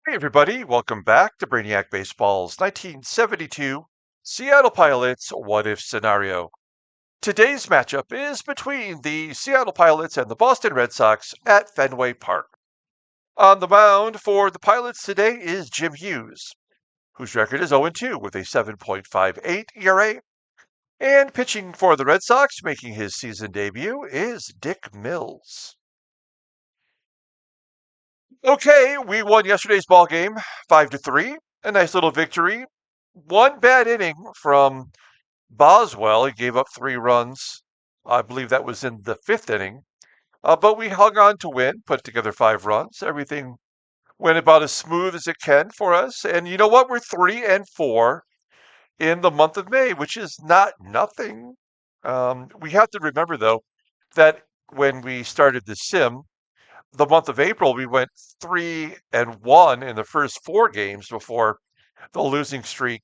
Hey everybody, welcome back to Brainiac Baseball's 1972 Seattle Pilots What If Scenario. Today's matchup is between the Seattle Pilots and the Boston Red Sox at Fenway Park. On the mound for the Pilots today is Jim Hughes, whose record is 0-2 with a 7.58 ERA. And pitching for the Red Sox, making his season debut, is Dick Mills. Okay, we won yesterday's ball game 5-3. A nice little victory. One bad inning from Boswell. He gave up 3 runs. I believe that was in the 5th inning. But we hung on to win, put together 5 runs. Everything went about as smooth as it can for us. And you know what? We're 3-4 in the month of May, which is not nothing. We have to remember, though, that when we started the sim, the month of April, we went 3-1 in the first 4 games before the losing streak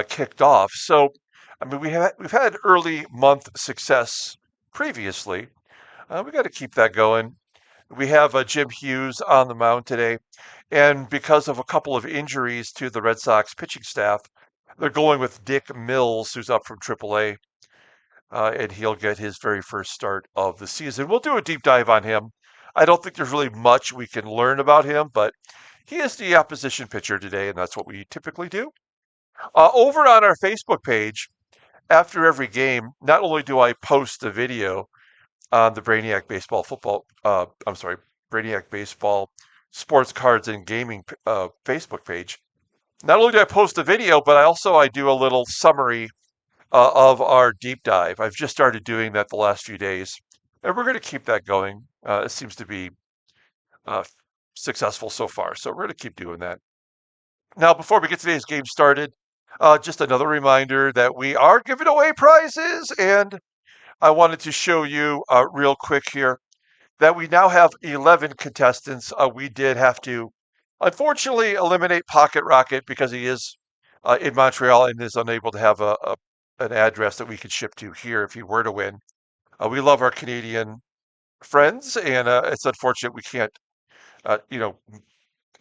kicked off. So, I mean, we've had early month success previously. We got to keep that going. We have Jim Hughes on the mound today, and because of a couple of injuries to the Red Sox pitching staff, they're going with Dick Mills, who's up from AAA, and he'll get his very first start of the season. We'll do a deep dive on him. I don't think there's really much we can learn about him, but he is the opposition pitcher today, and that's what we typically do. Over on our Facebook page, after every game, not only do I post a video on the Brainiac Baseball Brainiac Baseball Sports Cards and Gaming Facebook page. Not only do I post a video, but I do a little summary of our deep dive. I've just started doing that the last few days, and we're going to keep that going. It seems to be successful so far, so we're going to keep doing that. Now, before we get today's game started, just another reminder that we are giving away prizes, and I wanted to show you real quick here that we now have 11 contestants. We did have to, unfortunately, eliminate Pocket Rocket because he is in Montreal and is unable to have an address that we could ship to here if he were to win. We love our Canadian friends, and it's unfortunate we can't,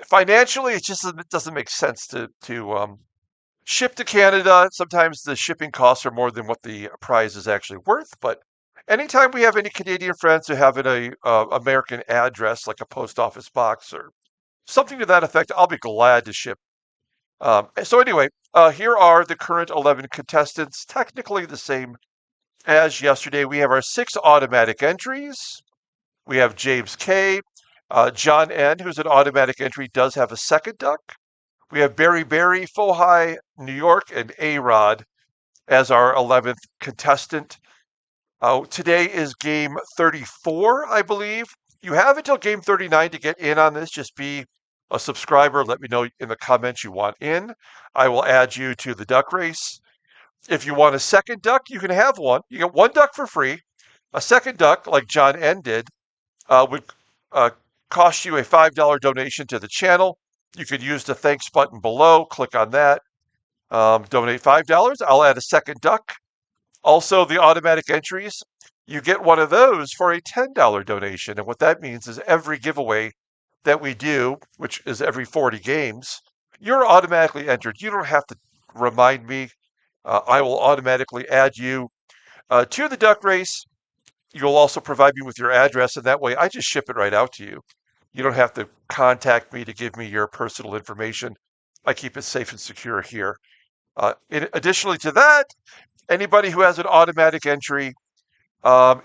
financially, it doesn't make sense to ship to Canada. Sometimes the shipping costs are more than what the prize is actually worth. But anytime we have any Canadian friends who have an American address, like a post office box or something to that effect, I'll be glad to ship. So anyway, here are the current 11 contestants, technically the same as yesterday. We have our 6 automatic entries. We have James K. John N., who's an automatic entry, does have a second duck. We have Barry, Fohai, New York, and A-Rod as our 11th contestant. Today is game 34, I believe. You have until game 39 to get in on this. Just be a subscriber. Let me know in the comments you want in. I will add you to the duck race. If you want a second duck, you can have one. You get 1 duck for free. A second duck, like John N. did, would cost you a $5 donation to the channel. You could use the thanks button below. Click on that. Donate $5. I'll add a second duck. Also, the automatic entries, you get one of those for a $10 donation. And what that means is every giveaway that we do, which is every 40 games, you're automatically entered. You don't have to remind me. I will automatically add you to the duck race. You'll also provide me with your address, and that way I just ship it right out to you. You don't have to contact me to give me your personal information. I keep it safe and secure here. Additionally to that, anybody who has an automatic entry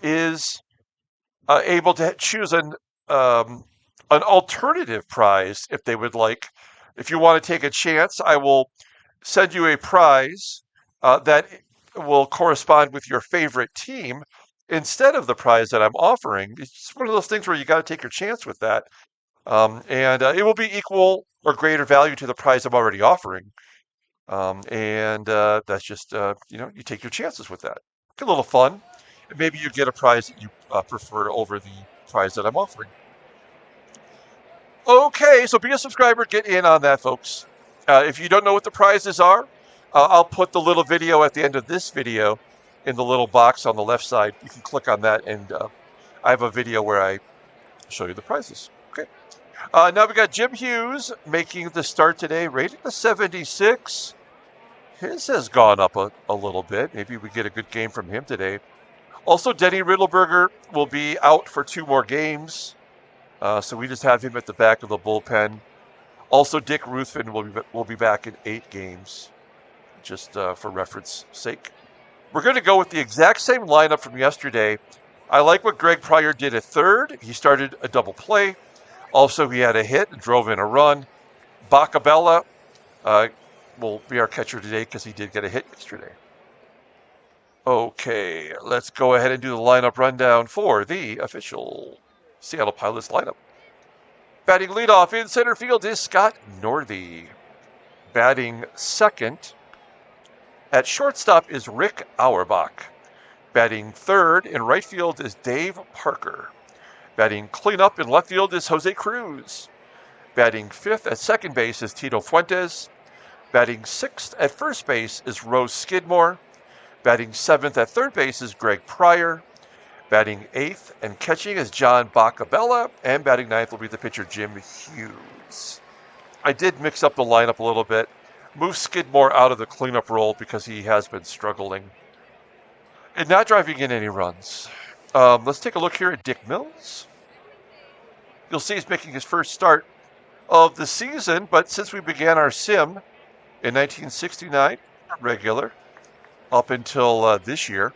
is able to choose an alternative prize if they would like. If you want to take a chance, I will send you a prize that will correspond with your favorite team instead of the prize that I'm offering. It's one of those things where you got to take your chance with that. And it will be equal or greater value to the prize I'm already offering. That's just, you take your chances with that. Get a little fun. And maybe you get a prize that you prefer over the prize that I'm offering. Okay, so be a subscriber. Get in on that, folks. If you don't know what the prizes are, I'll put the little video at the end of this video in the little box on the left side. You can click on that, and I have a video where I show you the prizes. Okay. Now we got Jim Hughes making the start today, rated a 76. His has gone up a little bit. Maybe we get a good game from him today. Also, Denny Riddleberger will be out for 2 more games. So we just have him at the back of the bullpen. Also, Dick Ruthven will be back in 8 games, just for reference sake. We're going to go with the exact same lineup from yesterday. I like what Greg Pryor did at third. He started a double play. Also, he had a hit and drove in a run. BOCCABELLA will be our catcher today because he did get a hit yesterday. Okay, let's go ahead and do the lineup rundown for the official Seattle Pilots lineup. Batting leadoff in center field is Scott Northey. Batting second at shortstop is Rick Auerbach. Batting third in right field is Dave Parker. Batting cleanup in left field is Jose Cruz. Batting fifth at second base is Tito Fuentes. Batting sixth at first base is Roe SKIDMORE. Batting seventh at third base is Greg Pryor. Batting eighth and catching is John BOCCABELLA. And batting ninth will be the pitcher Jim Hughes. I did mix up the lineup a little bit. Move Skidmore out of the cleanup role because he has been struggling and not driving in any runs. Let's take a look here at Dick Mills. You'll see he's making his first start of the season, but since we began our sim in 1969, regular, up until this year.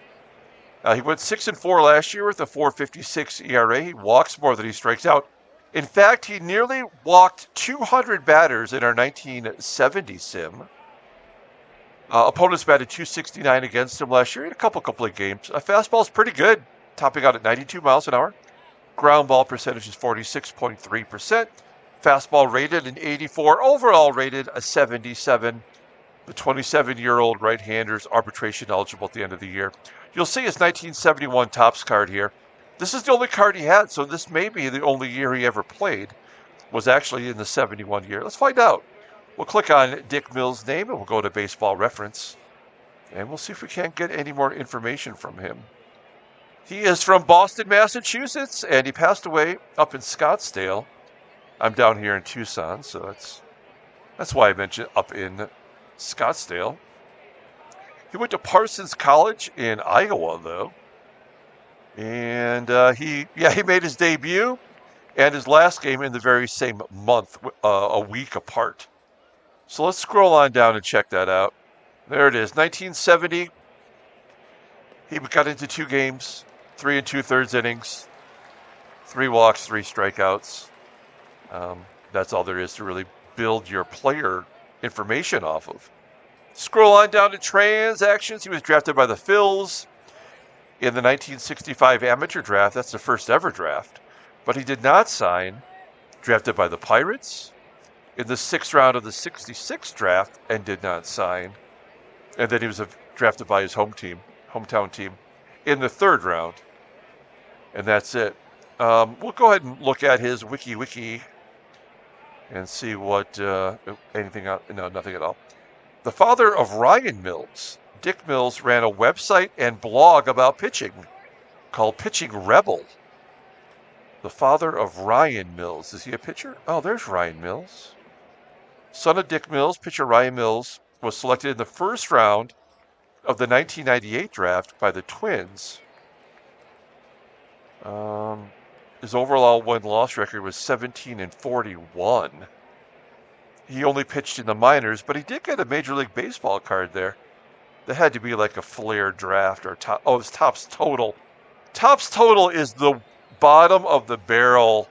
He went 6-4 last year with a 4.56 ERA. He walks more than he strikes out. In fact, he nearly walked 200 batters in our 1970 sim. Opponents batted .269 against him last year in a couple complete games. Fastball's pretty good, topping out at 92 miles an hour. Ground ball percentage is 46.3%. Fastball rated an 84. Overall rated a 77. The 27-year-old right-hander's arbitration eligible at the end of the year. You'll see his 1971 Topps card here. This is the only card he had, so this may be the only year he ever played, was actually in the 71 year. Let's find out. We'll click on Dick Mills' name, and we'll go to Baseball Reference. And we'll see if we can't get any more information from him. He is from Boston, Massachusetts, and he passed away up in Scottsdale. I'm down here in Tucson, so that's why I mentioned up in Scottsdale. He went to Parsons College in Iowa, though. And he made his debut and his last game in the very same month, a week apart. So let's scroll on down and check that out. There it is, 1970. He got into 2 games, 3 2/3 innings, 3 walks, 3 strikeouts. That's all there is to really build your player information off of. Scroll on down to transactions. He was drafted by the Phils in the 1965 amateur draft. That's the first ever draft. But he did not sign. Drafted by the Pirates in the 6th round of the 66 draft and did not sign. And then he was drafted by his hometown team, in the 3rd round. And that's it. We'll go ahead and look at his wiki and see what, anything out. No, nothing at all. The father of Ryan Mills, Dick Mills, ran a website and blog about pitching called Pitching Rebel. The father of Ryan Mills. Is he a pitcher? Oh, there's Ryan Mills. Son of Dick Mills, pitcher Ryan Mills was selected in the 1st round of the 1998 draft by the Twins. His overall win-loss record was 17-41. He only pitched in the minors, but he did get a Major League Baseball card there. That had to be like a Flair draft or it's Topps Total. Topps Total is the bottom of the barrel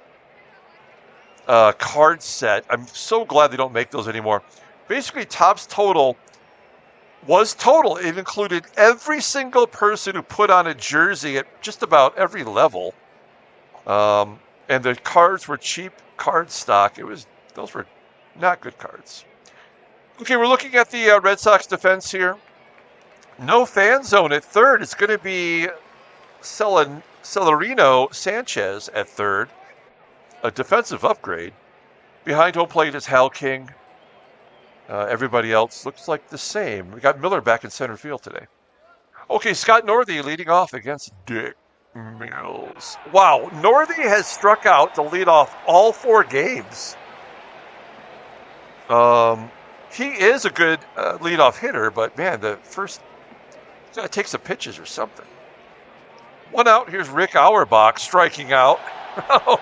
card set. I'm so glad they don't make those anymore. Basically, Topps Total was total. It included every single person who put on a jersey at just about every level. And the cards were cheap card stock. Those were not good cards. Okay, we're looking at the Red Sox defense here. No fan zone at third. It's going to be Celerino Sanchez at third. A defensive upgrade. Behind home plate is Hal King. Everybody else looks like the same. We got Miller back in center field today. Okay, Scott Northey leading off against Dick Mills. Wow, Northey has struck out to lead off all 4 games. He is a good leadoff hitter, but man, the first he's gotta take some pitches or something. 1 out. Here's Rick Auerbach striking out. Oh,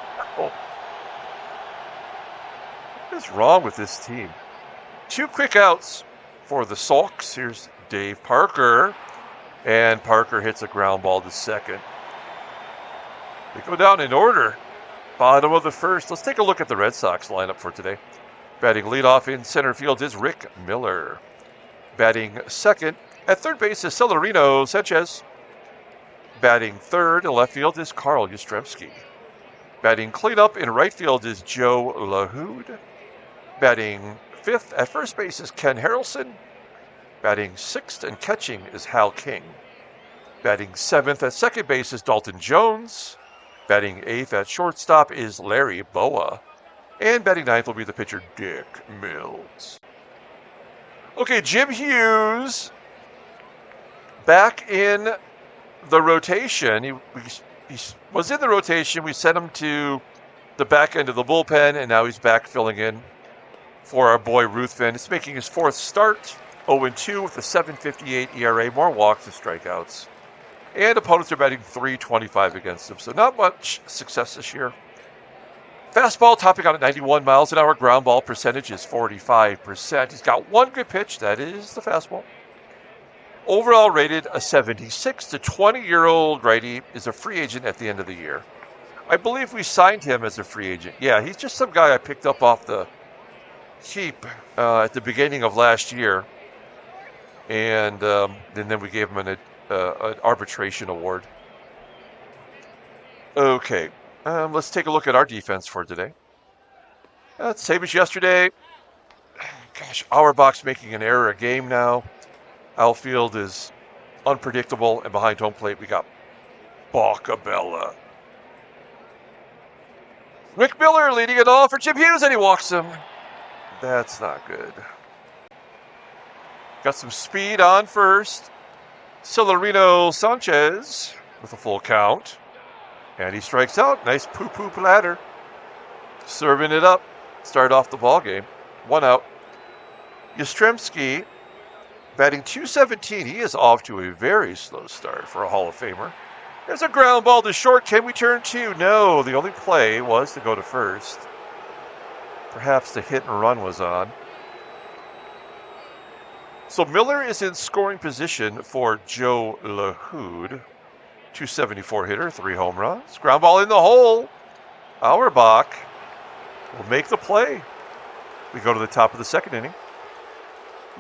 what is wrong with this team? 2 quick outs for the Sulks. Here's Dave Parker, and Parker hits a ground ball to second. They go down in order. Bottom of the first. Let's take a look at the Red Sox lineup for today. Batting leadoff in center field is Rick Miller. Batting second at third base is Celerino Sanchez. Batting third in left field is Carl Yastrzemski. Batting cleanup in right field is Joe LaHoud. Batting fifth at first base is Ken Harrelson. Batting sixth and catching is Hal King. Batting seventh at second base is Dalton Jones. Batting eighth at shortstop is Larry BOWA. And batting ninth will be the pitcher Dick Mills. Okay, Jim Hughes back in the rotation. He was in the rotation. We sent him to the back end of the bullpen, and now he's back filling in for our boy Ruthven. He's making his 4th start, 0-2 with a 7.58 ERA, more walks and strikeouts. And opponents are batting .325 against him, so not much success this year. Fastball topping out at 91 miles an hour. Ground ball percentage is 45%. He's got 1 good pitch. That is the fastball. Overall rated a 76. The 20-year-old righty is a free agent at the end of the year. I believe we signed him as a free agent. Yeah, he's just some guy I picked up off the heap at the beginning of last year. And then we gave him an arbitration award. Okay, let's take a look at our defense for today. Same as yesterday. Gosh, Auerbach's making an error a game now. Outfield is unpredictable, and behind home plate we got BOCCABELLA. Rick Miller leading it off for Jim Hughes, and he walks him. That's not good. Got some speed on first. Celerino Sanchez with a full count. And he strikes out. Nice poo-poo platter. Serving it up. Start off the ball game. 1 out. Yastrzemski batting .217. He is off to a very slow start for a Hall of Famer. There's a ground ball to short. Can we turn 2? No. The only play was to go to first. Perhaps the hit and run was on. So Miller is in scoring position for Joe LaHoud. .274 hitter, 3 home runs. Ground ball in the hole. Auerbach will make the play. We go to the top of the second inning.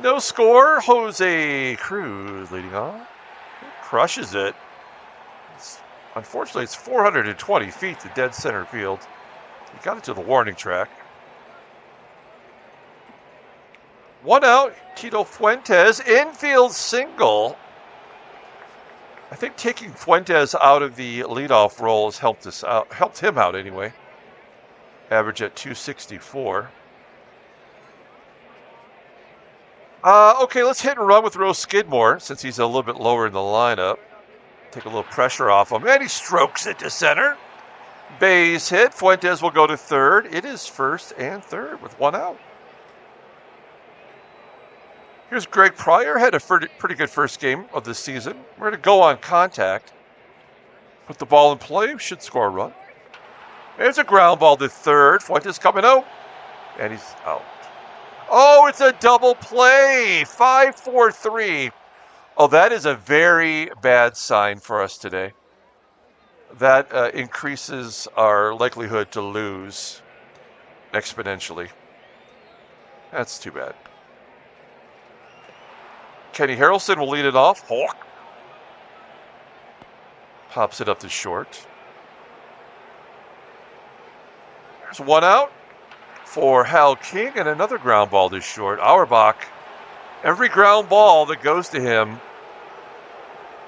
No score. Jose Cruz leading off. Crushes it. Unfortunately, it's 420 feet to dead center field. He got it to the warning track. 1 out. Tito Fuentes, infield single. I think taking Fuentes out of the leadoff role has helped him out anyway. Average at .264. Okay, let's hit and run with Roe SKIDMORE since he's a little bit lower in the lineup. Take a little pressure off him, and he strokes it to center. Base hit. Fuentes will go to third. It is first and third with 1 out. Here's Greg Pryor. Had a pretty good first game of the season. We're going to go on contact. Put the ball in play. Should score a run. There's a ground ball to third. Fuentes coming out. And he's out. Oh, it's a double play. 5-4-3. Oh, that is a very bad sign for us today. That increases our likelihood to lose exponentially. That's too bad. Kenny Harrelson will lead it off. Hawk. Pops it up to short. There's 1 out for Hal King, and another ground ball to short. Auerbach, every ground ball that goes to him,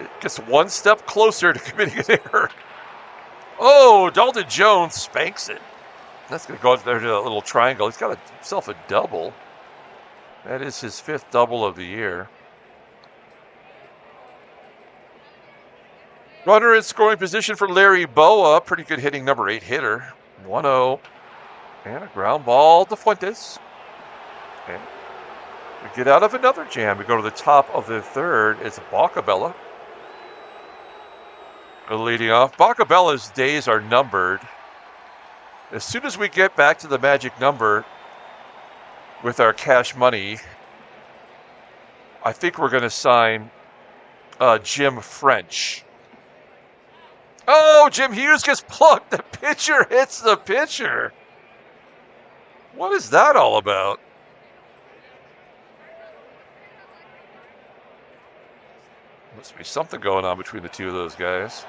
it gets 1 step closer to committing an error. Oh, Dalton Jones spanks it. That's going to go out there to a little triangle. He's got himself a double. That is his 5th double of the year. Runner in scoring position for Larry BOWA. Pretty good hitting number 8 hitter. 1-0. And a ground ball to Fuentes. And we get out of another jam. We go to the top of the third. It's BOCCABELLA leading off. BOCCABELLA's days are numbered. As soon as we get back to the magic number with our cash money, I think we're going to sign Jim French. Oh, Jim Hughes gets plucked. The pitcher hits the pitcher. What is that all about? Must be something going on between the two of those guys.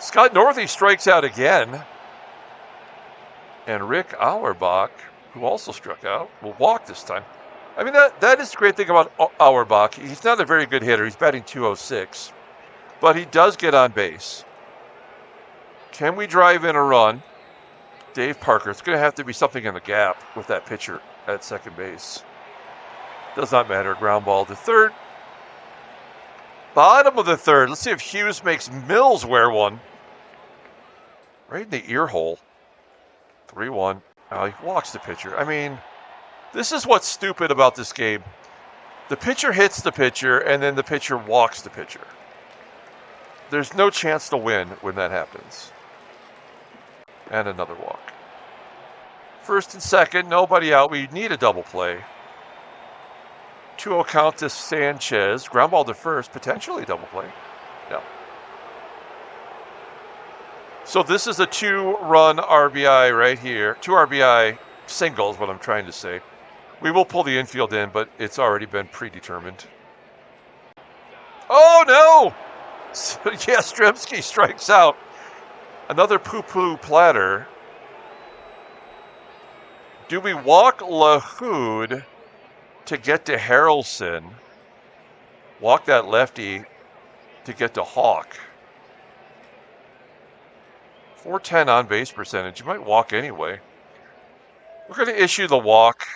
Scott Northey strikes out again. And Rick Auerbach, who also struck out, will walk this time. I mean, that is the great thing about Auerbach. He's not a very good hitter. He's batting .206. But he does get on base. Can we drive in a run? Dave Parker. It's going to have to be something in the gap with that pitcher at second base. Does not matter. Ground ball to third. Bottom of the third. Let's see if Hughes makes Mills wear one. Right in the ear hole. 3-1. Oh, he walks the pitcher. I mean, this is what's stupid about this game. The pitcher hits the pitcher, and then the pitcher walks the pitcher. There's no chance to win when that happens. And another walk. First and second, nobody out. We need a double play. 2-0 count to Sanchez. Ground ball to first, potentially double play. No. So this is a 2-run RBI right here. 2 RBI single is what I'm trying to say. We will pull the infield in, but it's already been predetermined. Oh, no! YASTRZEMSKI strikes out. Another poo-poo platter. Do we walk LAHOUD to get to Harrelson? Walk that lefty to get to Hawk. 410 on base percentage. You might walk anyway. We're going to issue the walk.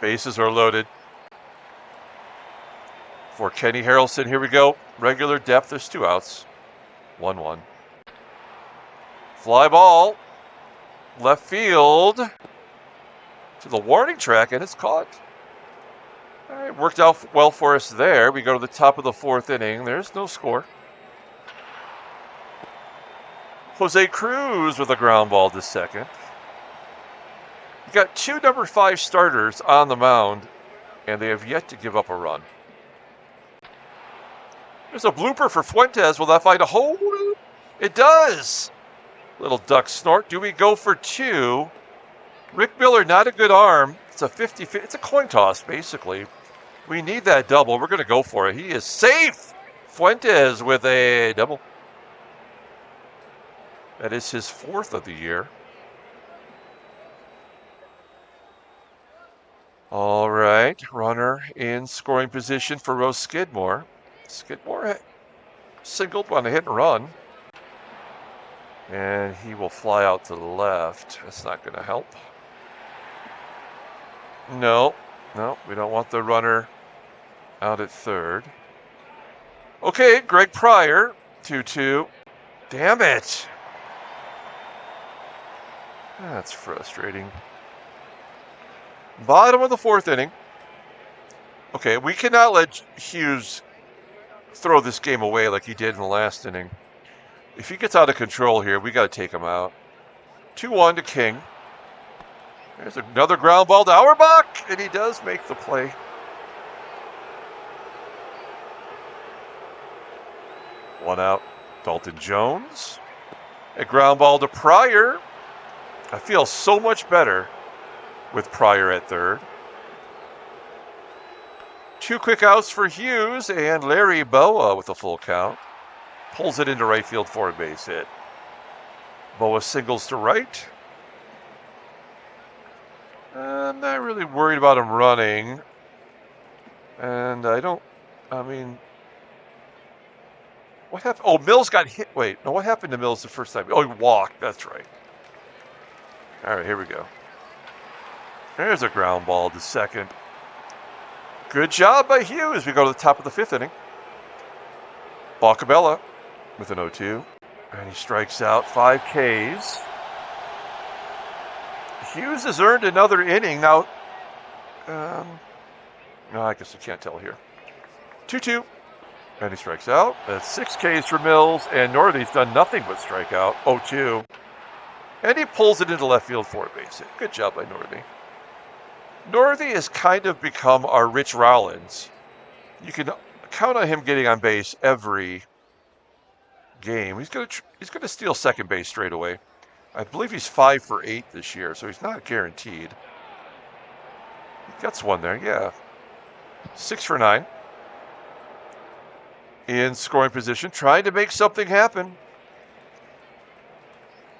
Bases are loaded. For Kenny Harrelson, here we go. Regular depth, there's 2 outs. 1-1. Fly ball. Left field. To the warning track, and it's caught. All right, worked out well for us there. We go to the top of the 4th inning. There's no score. Jose Cruz with a ground ball to second. You got 2 number 5 starters on the mound, and they have yet to give up a run. There's a blooper for Fuentes. Will that find a hole? It does. Little duck snort. Do we go for 2? Rick Miller, not a good arm. It's a 50-50. It's a coin toss, basically. We need that double. We're going to go for it. He is safe. Fuentes with a double. That is his 4th of the year. All right. Runner in scoring position for Roe SKIDMORE. Skidmore singled on a hit and run. And he will fly out to the left. That's not going to help. No, we don't want the runner out at third. Okay, Greg Pryor, 2-2. Damn it. That's frustrating. Bottom of the 4th inning. Okay, we cannot let Hughes throw this game away like he did in the last inning. If he gets out of control here, we got to take him out. 2-1 to King. There's another ground ball to Auerbach, and he does make the play. One out, Dalton Jones. A ground ball to Pryor. I feel so much better with Pryor at third. 2 quick outs for Hughes, and Larry BOWA with a full count. Pulls it into right field for a base hit. BOWA singles to right. I'm not really worried about him running. And what happened? Oh, Mills got hit. Wait, no, what happened to Mills the first time? Oh, he walked. That's right. All right, here we go. There's a ground ball to second. Good job by Hughes. We go to the top of the 5th inning. BOCCABELLA with an 0-2. And he strikes out 5 Ks. Hughes has earned another inning. Now, no, I guess you can't tell here. 2-2. And he strikes out. That's 6 Ks for Mills. And Northey's done nothing but strike out. 0-2. And he pulls it into left field for a base hit. Good job by Northey. Northey has kind of become our Rich Rollins. You can count on him getting on base every game. He's gonna steal second base straight away. I believe he's 5 for 8 this year, so he's not guaranteed. He gets one there, yeah. 6 for 9. In scoring position, trying to make something happen.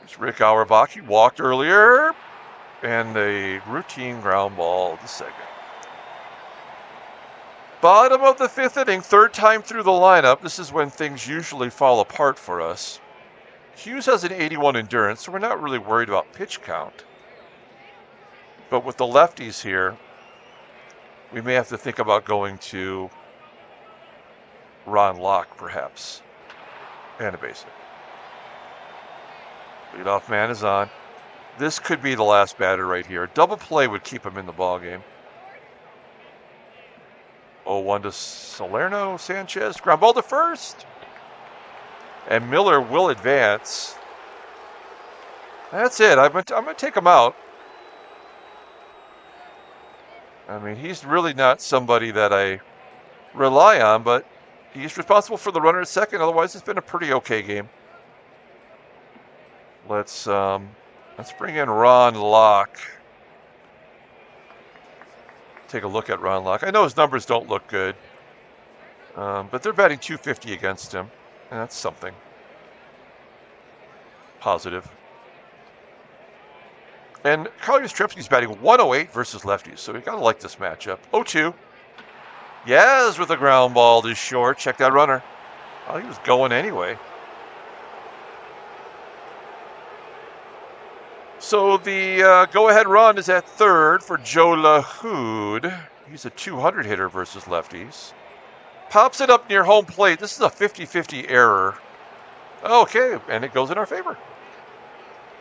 There's Rick Auerbach. He walked earlier. And a routine ground ball to second. Bottom of the 5th inning, 3rd time through the lineup. This is when things usually fall apart for us. Hughes has an 81 endurance, so we're not really worried about pitch count. But with the lefties here, we may have to think about going to Ron Locke, perhaps. And a base hit. Leadoff man is on. This could be the last batter right here. Double play would keep him in the ballgame. 0-1 to Celerino, Sanchez. Ground ball to first. And Miller will advance. That's it. I'm gonna take him out. I mean, he's really not somebody that I rely on, but he's responsible for the runner at second. Otherwise, it's been a pretty okay game. Let's bring in Ron Locke. Take a look at Ron Locke. I know his numbers don't look good, but they're batting .250 against him, and that's something positive. And Carl Yastrzemski's batting .108 versus lefties, so you gotta like this matchup. 0-2. Yaz with a ground ball to short. Check that runner. Oh, he was going anyway. So the go-ahead run is at 3rd for Joe LaHoud. He's a 200 hitter versus lefties. Pops it up near home plate. This is a 50-50 error. Okay, and it goes in our favor.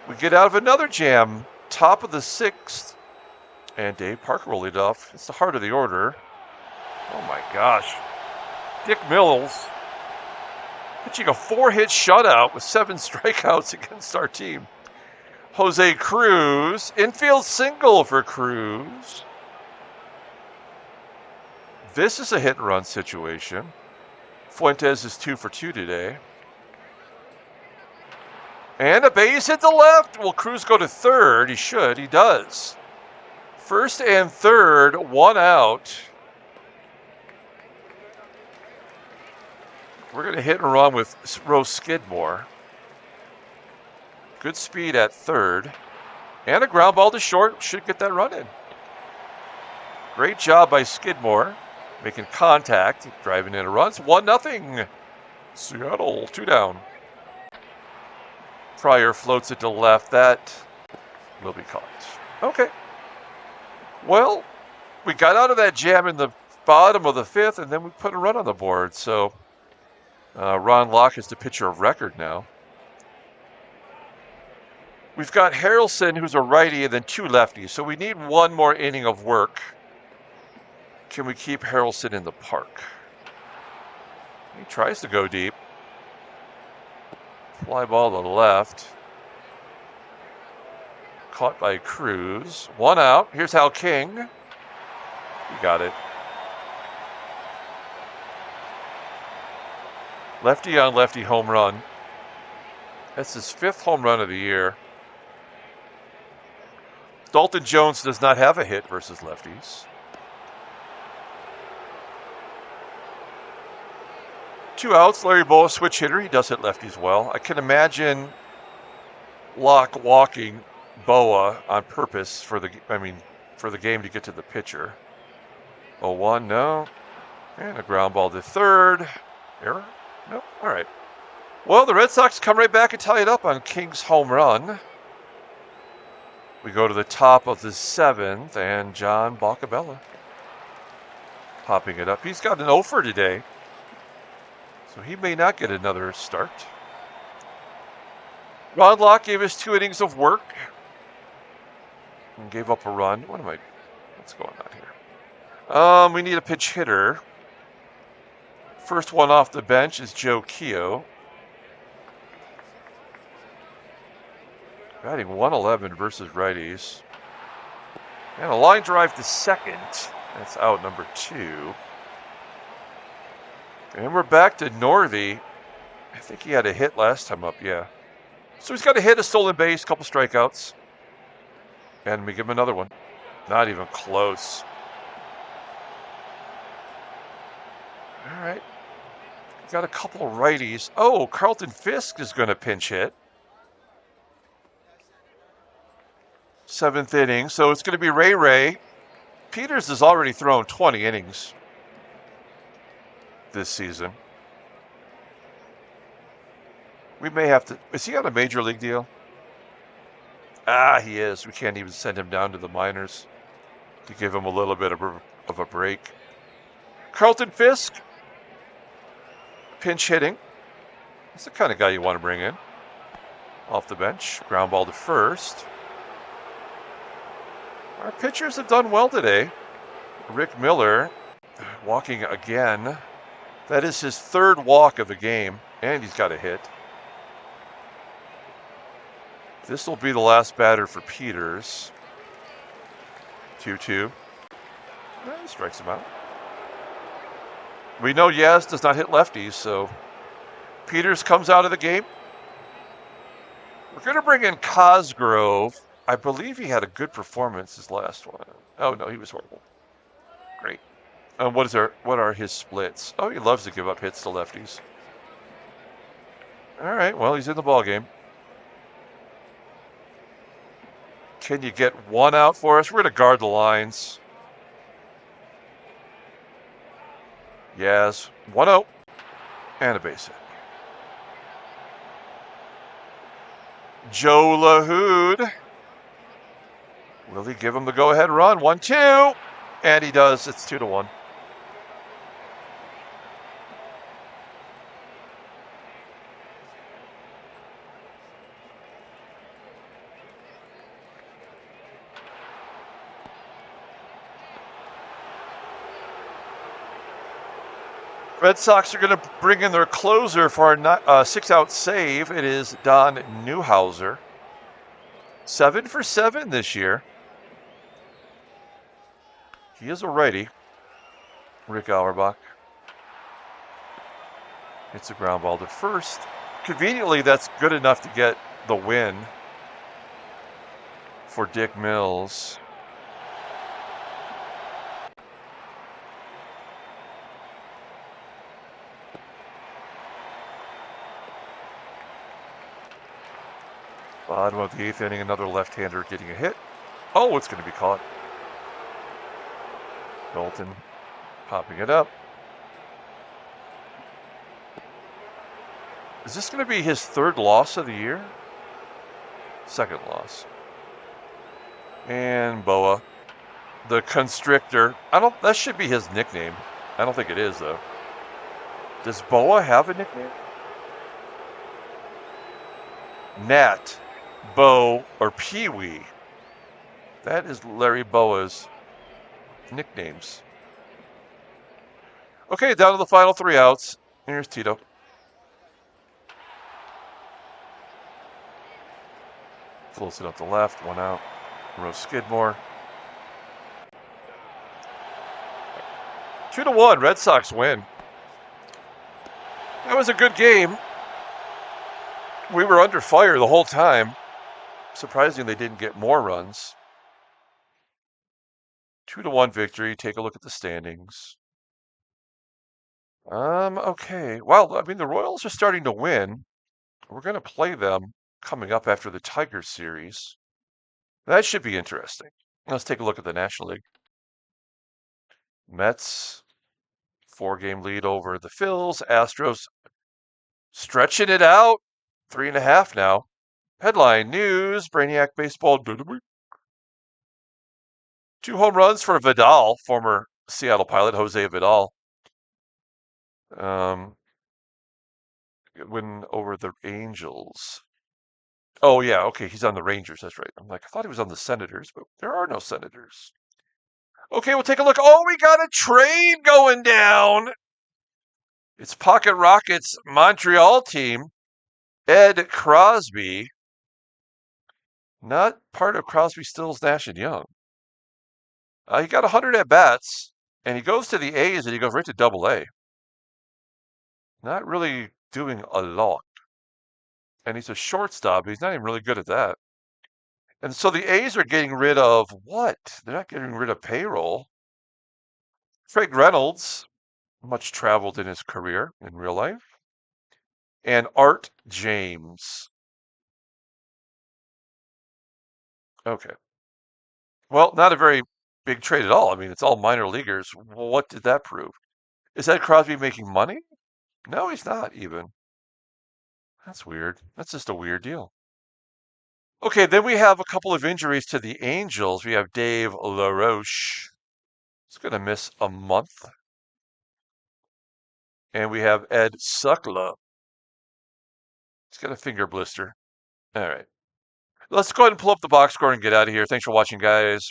We get out of another jam. Top of the 6th. And Dave Parker will lead off. It's the heart of the order. Oh my gosh. Dick Mills pitching a 4-hit shutout with 7 strikeouts against our team. Jose Cruz, infield single for Cruz. This is a hit and run situation. Fuentes is 2 for 2 today. And a base hit to left. Will Cruz go to 3rd? He should. He does. 1st and 3rd, 1 out. We're going to hit and run with Roe SKIDMORE. Good speed at 3rd. And a ground ball to short. Should get that run in. Great job by SKIDMORE. Making contact. Driving in a run. It's 1-0. Seattle, 2 down. Pryor floats it to left. That will be caught. Okay. Well, we got out of that jam in the bottom of the 5th, and then we put a run on the board. So Ron Locke is the pitcher of record now. We've got Harrelson, who's a righty, and then 2 lefties. So we need 1 more inning of work. Can we keep Harrelson in the park? He tries to go deep. Fly ball to the left. Caught by Cruz. 1 out. Here's Hal King. He got it. Lefty on lefty home run. That's his 5th home run of the year. Dalton Jones does not have a hit versus lefties. 2 outs. Larry BOWA, switch hitter. He does hit lefties well. I can imagine Locke walking BOWA on purpose for the game to get to the pitcher. 0-1, no. And a ground ball to 3rd. Error? No. All right. Well, the Red Sox come right back and tie it up on King's home run. We go to the top of the 7th, and John BOCCABELLA. popping it up. He's got an offer today, so he may not get another start. Ron Locke gave us 2 innings of work and gave up a run. What's going on here? We need a pinch hitter. First one off the bench is Joe Keogh. Batting 111 versus righties. And a line drive to second. That's out number 2. And we're back to Northey. I think he had a hit last time up, yeah. So he's got a hit, a stolen base, couple strikeouts. And we give him another one. Not even close. All right. Got a couple righties. Oh, Carlton Fisk is going to pinch hit. 7th inning. So it's going to be Ray. Peters has already thrown 20 innings this season. We may have to... Is he on a major league deal? He is. We can't even send him down to the minors to give him a little bit of a break. Carlton Fisk, pinch hitting. That's the kind of guy you want to bring in. Off the bench. Ground ball to first. Our pitchers have done well today. Rick Miller walking again. That is his 3rd walk of the game, and he's got a hit. This will be the last batter for Peters. 2-2. He strikes him out. We know Yaz does not hit lefties, so Peters comes out of the game. We're going to bring in Cosgrove. I believe he had a good performance his last one. Oh, no, he was horrible. Great. What are his splits? Oh, he loves to give up hits to lefties. All right, well, he's in the ballgame. Can you get one out for us? We're going to guard the lines. Yes, 1-0 and a base hit. Joe LaHoud. Will he give him the go-ahead run? 1-2. And he does. It's 2-1. Red Sox are going to bring in their closer for our 6-out save. It is Don Newhouser. 7 for 7 this year. He is a righty. Rick Auerbach. It's a ground ball to first. Conveniently, that's good enough to get the win for Dick Mills. Bottom of the 8th inning, another left-hander getting a hit. Oh, it's going to be caught. Dalton popping it up. Is this going to be his 3rd loss of the year? 2nd loss. And BOWA, the Constrictor. That should be his nickname. I don't think it is, though. Does BOWA have a nickname? Nat, Bo, or Pee-wee. That is Larry BOWA's nicknames. Okay, down to the final 3 outs. Here's Tito. Floats it up the left, 1 out. Roe SKIDMORE. 2-1, Red Sox win. That was a good game. We were under fire the whole time. Surprising they didn't get more runs. 2-1 victory. Take a look at the standings. Okay. Well, I mean, the Royals are starting to win. We're going to play them coming up after the Tigers series. That should be interesting. Let's take a look at the National League. Mets, 4-game lead over the Phils. Astros stretching it out. 3.5 now. Headline news, Brainiac baseball. 2 home runs for Vidal, former Seattle pilot, Jose Vidal. Win over the Angels. Oh, yeah, okay, he's on the Rangers, that's right. I'm like, I thought he was on the Senators, but there are no Senators. Okay, we'll take a look. Oh, we got a trade going down. It's Pocket Rockets Montreal team. Ed Crosby. Not part of Crosby, Stills, Nash, and Young. He got 100 at bats, and he goes to the A's, and he goes right to Double A. Not really doing a lot. And he's a shortstop. He's not even really good at that. And so the A's are getting rid of what? They're not getting rid of payroll. Craig Reynolds, much traveled in his career in real life. And Art James. Okay. Well, not a very big trade at all. I mean, it's all minor leaguers. What did that prove? Is Ed Crosby making money? No, he's not even. That's weird. That's just a weird deal. Okay, then we have a couple of injuries to the Angels. We have Dave LaRoche. He's going to miss a month. And we have Ed Suckla. He's got a finger blister. All right. Let's go ahead and pull up the box score and get out of here. Thanks for watching, guys.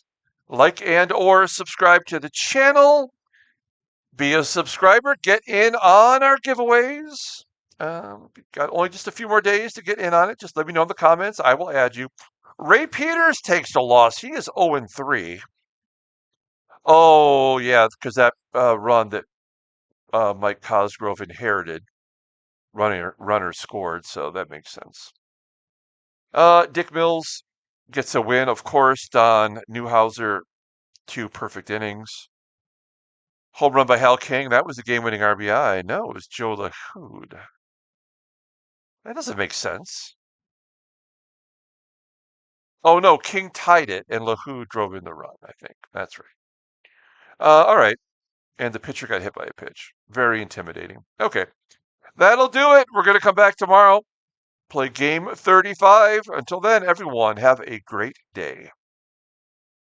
Like and or subscribe to the channel. Be a subscriber. Get in on our giveaways. Got only just a few more days to get in on it. Just let me know in the comments. I will add you. Ray Peters takes the loss. He is 0-3. Oh, yeah, because that run that Mike Cosgrove inherited, runner scored, so that makes sense. Dick Mills gets a win, of course, on Newhouser, 2 perfect innings. Home run by Hal King. That was the game-winning RBI. No, it was Joe LaHoud. That doesn't make sense. Oh, no, King tied it, and LaHoud drove in the run, I think. That's right. All right. And the pitcher got hit by a pitch. Very intimidating. Okay. That'll do it. We're going to come back tomorrow. Play game 35. Until then, everyone, have a great day.